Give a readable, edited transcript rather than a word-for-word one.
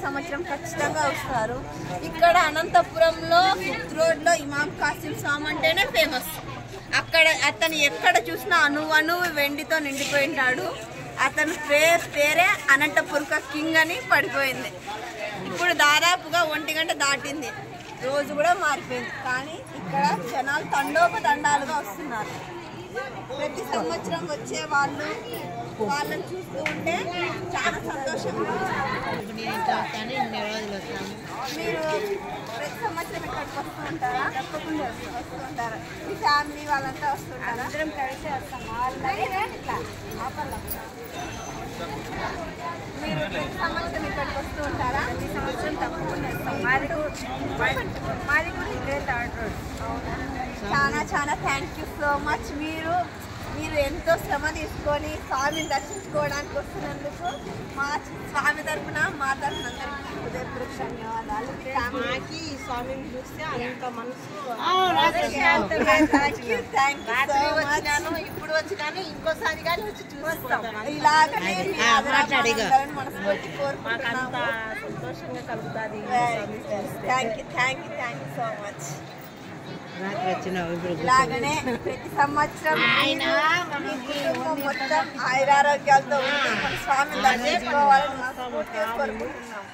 సంవత్సరం ఖచ్చితంగా వస్తారు. ఇక్కడ అనంతపురంలో రోడ్లో ఇమాం కాసిం స్వామి అంటేనే ఫేమస్. అక్కడ అతను ఎక్కడ చూసినా అణువు వెండితో నిండిపోయినాడు. అతను పేరే అనంతపురక కింగ్ అని పడిపోయింది. ఇప్పుడు దాదాపుగా 1 గంట దాటింది, రోజు కూడా మారిపోయింది. కానీ ఇక్కడ జనాలు తండోపతండాలుగా వస్తున్నారు. ప్రతి సంవత్సరం వచ్చే వాళ్ళని చూస్తూ ఉంటే చాలా సంతోషంగా మీరు ప్రతి సంవత్సరం ఇక్కడికి వస్తూ ఉంటారా? తప్పకుండా వస్తూ ఉంటారా? మీ ఫ్యామిలీ వాళ్ళంతా వస్తుంటారా? అందరం కలిసి వస్తాము. మీరు ప్రతి సంవత్సరం ఇక్కడికి వస్తూ ఉంటారా? ప్రతి సంవత్సరం తప్పకుండా వస్తాం. మాది కూడా ఇక్కడే థర్డ్ రోడ్. చాలా చాలా థ్యాంక్ యూ సో మచ్. మీరు ఎంతో శ్రమ తీసుకొని స్వామిని దర్శించుకోవడానికి వస్తున్నందుకు మా స్వామి తరఫున మా తరఫున అందరికీ హృదయపూర్వక ధన్యవాదాలు. ఈ స్వామిని చూస్తే అంత మనసు ఇప్పుడు వచ్చి కానీ ఇంకోసారి కానీ వచ్చి చూస్తాం. ఇలాగనే మనస్ఫూర్తి కోరుకుంటున్నాము. సంతోషంగా కలుగుతుంది. Thank you so much. ఇలాగనే ప్రతి సంవత్సరం మొత్తం ఆయురారోగ్యాలతో ఉండి మన స్వామిని దర్శించుకోవాలని మనస్ఫూర్తిగా కోరుకుంటున్నాం.